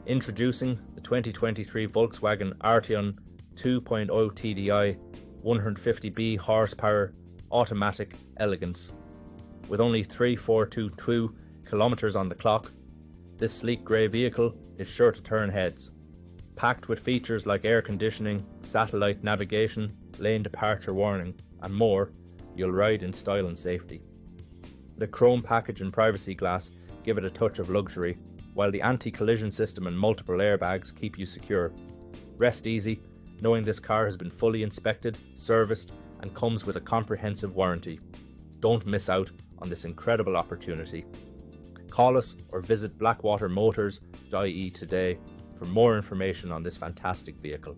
Introducing the 2023 Volkswagen Arteon 2.0TDI 150B horsepower automatic elegance. With only 3,422 kilometres on the clock, this sleek grey vehicle is sure to turn heads. Packed with features like air conditioning, satellite navigation, lane departure warning, and more, you'll ride in style and safety. The chrome package and privacy glass give it a touch of luxury, while the anti-collision system and multiple airbags keep you secure. Rest easy, knowing this car has been fully inspected, serviced, and comes with a comprehensive warranty. Don't miss out on this incredible opportunity. Call us or visit blackwatermotors.ie today for more information on this fantastic vehicle.